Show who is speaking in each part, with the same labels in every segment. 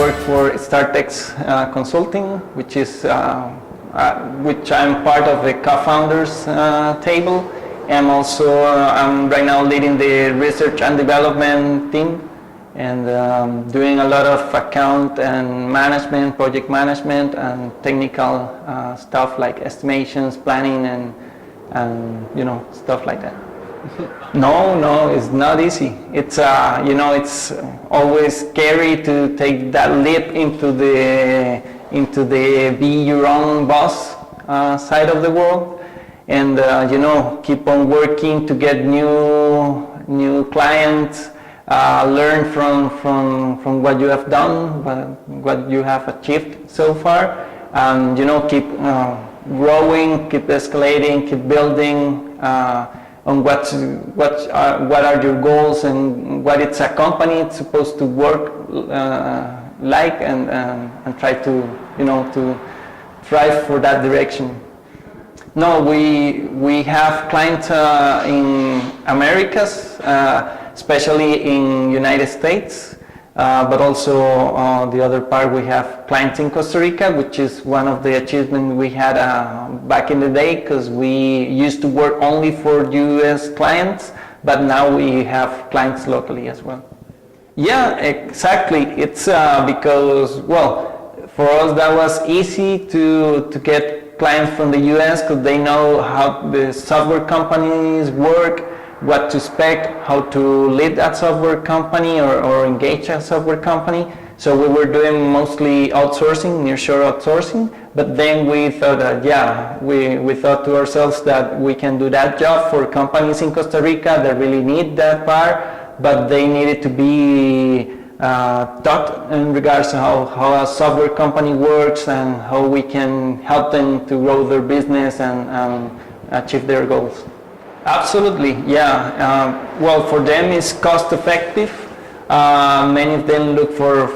Speaker 1: work for StartX Consulting, which I'm part of the co-founders table. I'm also right now leading the research and development team, and doing a lot of account and management, project management, and technical stuff like estimations, planning, and stuff like that. No, it's not easy. It's it's always scary to take that leap into the be your own boss side of the world, and keep on working to get new clients, learn from what you have done, what you have achieved so far, and keep growing, keep escalating, keep building on what are your goals and what it's a company it's supposed to work like, and try to to strive for that direction. No, we have clients in Americas, especially in United States, but also the other part we have clients in Costa Rica, which is one of the achievements we had back in the day, because we used to work only for US clients, but now we have clients locally as well. Yeah, exactly. It's because, well, for us that was easy to get clients from the US, because they know how the software companies work, what to expect, how to lead that software company or engage a software company. So we were doing mostly outsourcing, nearshore outsourcing, but then we thought that, we thought to ourselves that we can do that job for companies in Costa Rica that really need that part, but they needed to be taught in regards to how a software company works and how we can help them to grow their business and achieve their goals. Absolutely, yeah. Well, for them it's cost effective. Many of them look for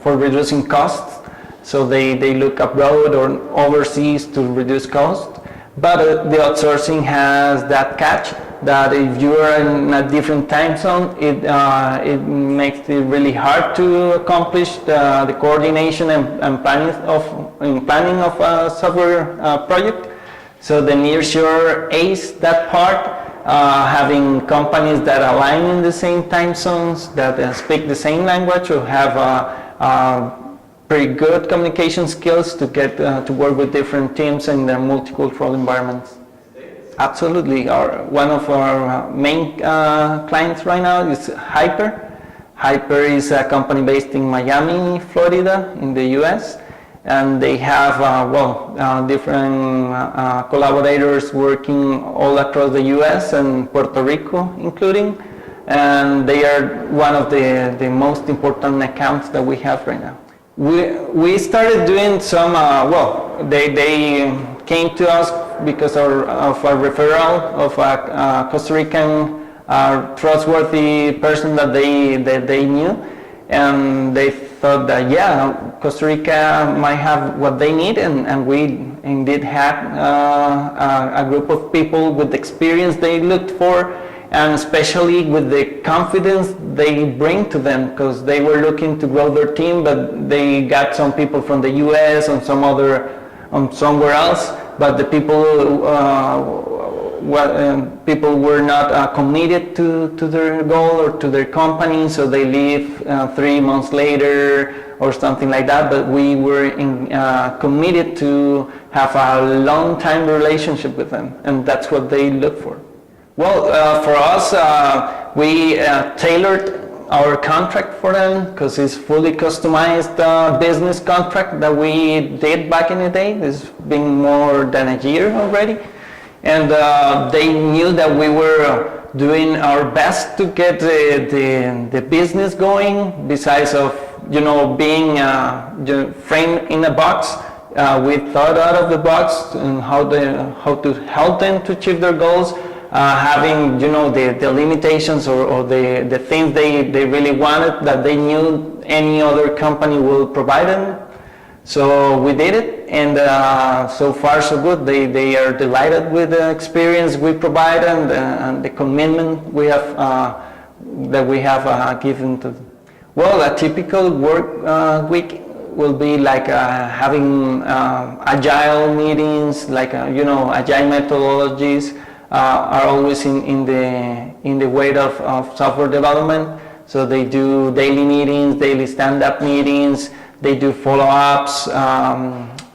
Speaker 1: reducing costs, so they look abroad or overseas to reduce cost. But the outsourcing has that catch that if you are in a different time zone, it makes it really hard to accomplish the coordination and planning of a software project. So the nearshore aids that part, having companies that align in the same time zones, that speak the same language, or have pretty good communication skills to get to work with different teams in their multicultural environments. Absolutely. One of our main clients right now is Hyper. Hyper is a company based in Miami, Florida, in the US. And they have different collaborators working all across the US and Puerto Rico including, and they are one of the most important accounts that we have right now. We started doing some, they came to us because of a referral of a Costa Rican trustworthy person that they knew, and they thought that Costa Rica might have what they need, and we indeed had a group of people with the experience they looked for, and especially with the confidence they bring to them, because they were looking to grow their team, but they got some people from the US and somewhere else, but the people were not committed to their goal or to their company, so they leave 3 months later or something like that. But we were committed to have a long-time relationship with them, and that's what they look for. Well, for us, we tailored our contract for them, because it's fully customized business contract that we did back in the day. It's been more than a year already. And they knew that we were doing our best to get the business going. Besides of being framed in a box, we thought out of the box and how to help them to achieve their goals, having the limitations or the things they really wanted that they knew any other company will provide them. So we did it, and so far so good. They are delighted with the experience we provide and the commitment we have that we have given to them. Well, a typical work week will be like having agile meetings, like agile methodologies are always in the way of software development. So they do daily meetings, daily stand-up meetings. They do follow-ups.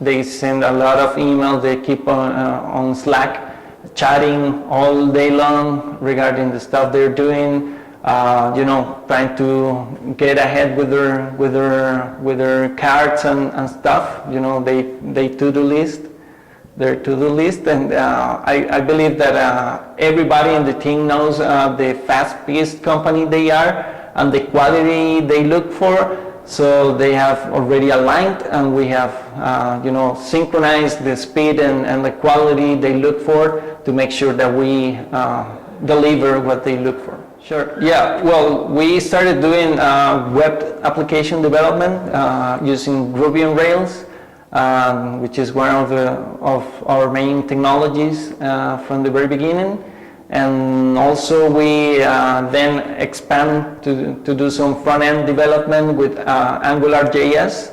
Speaker 1: They send a lot of emails. They keep on Slack, chatting all day long regarding the stuff they're doing. Trying to get ahead with their cards and stuff. They to-do list, their to-do list, and I believe that everybody in the team knows the fast-paced company they are and the quality they look for. So they have already aligned, and we have synchronized the speed and the quality they look for to make sure that we deliver what they look for. Sure. Yeah. Well, we started doing web application development using Ruby on Rails, which is one of our main technologies from the very beginning. And also we then expand to do some front-end development with AngularJS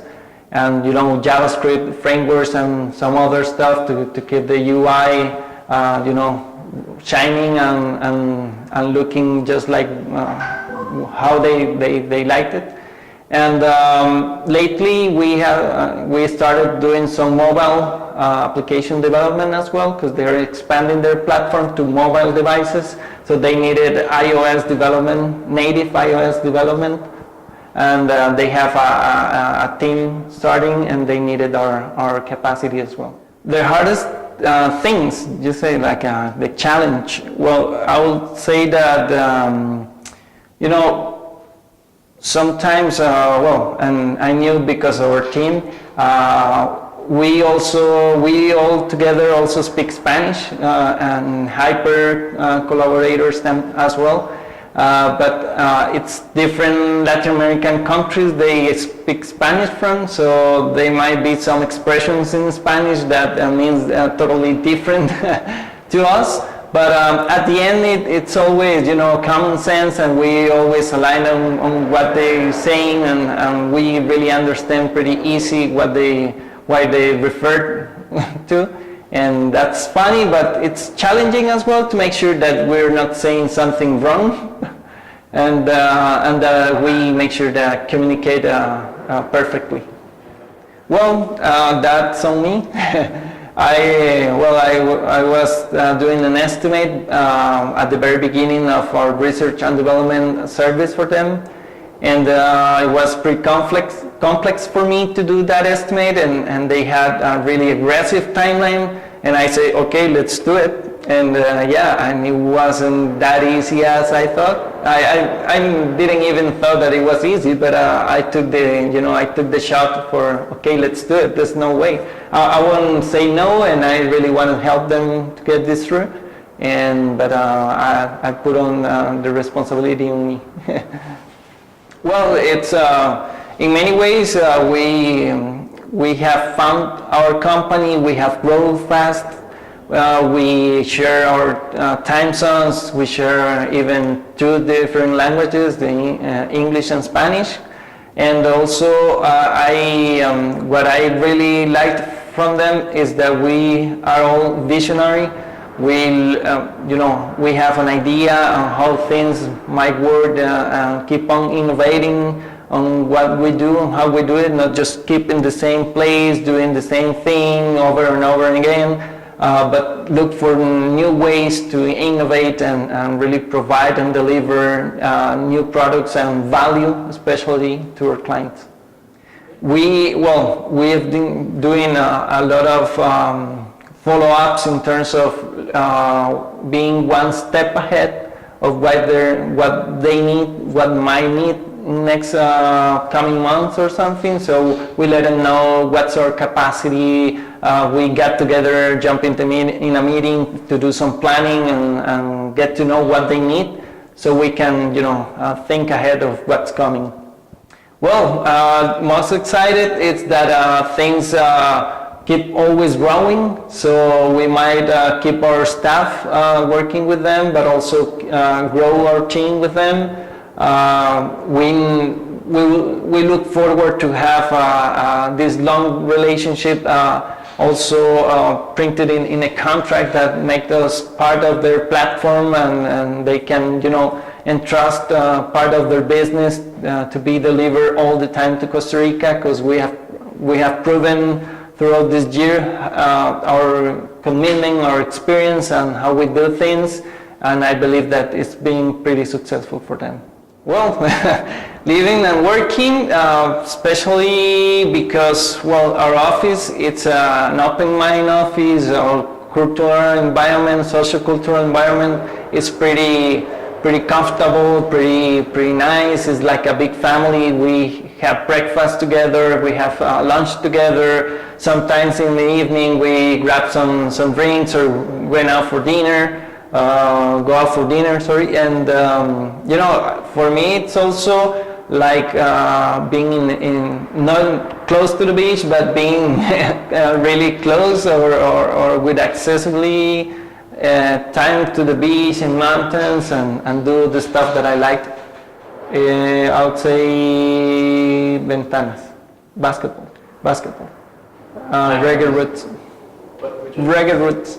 Speaker 1: and JavaScript frameworks and some other stuff to keep the UI shining and looking just like how they liked it. And lately we started doing some mobile application development as well, because they're expanding their platform to mobile devices. So they needed iOS development, native iOS development, and they have a team starting, and they needed our capacity as well. The hardest things, you say, like the challenge. Well, I will say that sometimes, and I knew because of our team, we all together also speak Spanish and hyper collaborators as well. But it's different Latin American countries they speak Spanish from, so there might be some expressions in Spanish that means totally different to us. But at the end, it's always common sense, and we always align on what they're saying, and we really understand pretty easy why they refer to. And that's funny, but it's challenging as well to make sure that we're not saying something wrong, and we make sure that communicate perfectly. Well, that's on me. I was doing an estimate at the very beginning of our research and development service for them, and it was pretty complex for me to do that estimate, and they had a really aggressive timeline, and I say, okay, let's do it. And and it wasn't that easy as I thought. I didn't even thought that it was easy, but I took the shot for, okay, let's do it. There's no way. I wouldn't say no, and I really want to help them to get this through. But I put on the responsibility on me. Well, it's in many ways we have found our company. We have grown fast. We share our time zones. We share even two different languages, the English and Spanish. And also, what I really liked from them is that we are all visionary. We have an idea on how things might work, and keep on innovating on what we do and how we do it, not just keep in the same place, doing the same thing over and over again. But look for new ways to innovate and really provide and deliver new products and value, especially to our clients. We have been doing a lot of follow-ups in terms of being one step ahead of what they need, what might need next coming months or something. So we let them know what's our capacity. We get together, jump in a meeting to do some planning and get to know what they need, so we can think ahead of what's coming. Well, most excited is that things keep always growing, so we might keep our staff working with them, but also grow our team with them. we look forward to have this long relationship also printed in a contract that makes us part of their platform, and they can, entrust part of their business to be delivered all the time to Costa Rica, because we have proven throughout this year our commitment, our experience, and how we do things, and I believe that it's been pretty successful for them. Well, living and working, especially because, well, our office, it's an open mind office. Our cultural environment, social-cultural environment is pretty comfortable, pretty nice. It's like a big family. We have breakfast together, we have lunch together. Sometimes in the evening we grab some drinks or went out for dinner. Go out for dinner, and for me it's also like being in not close to the beach, but being really close or with accessibly time to the beach and mountains, and do the stuff that I like. I would say ventanas, basketball, reggae roots.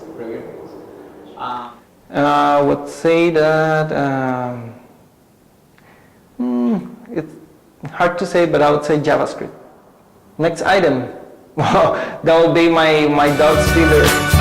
Speaker 1: I would say that it's hard to say, but I would say JavaScript. Next item. Wow, that would be my dog stealer.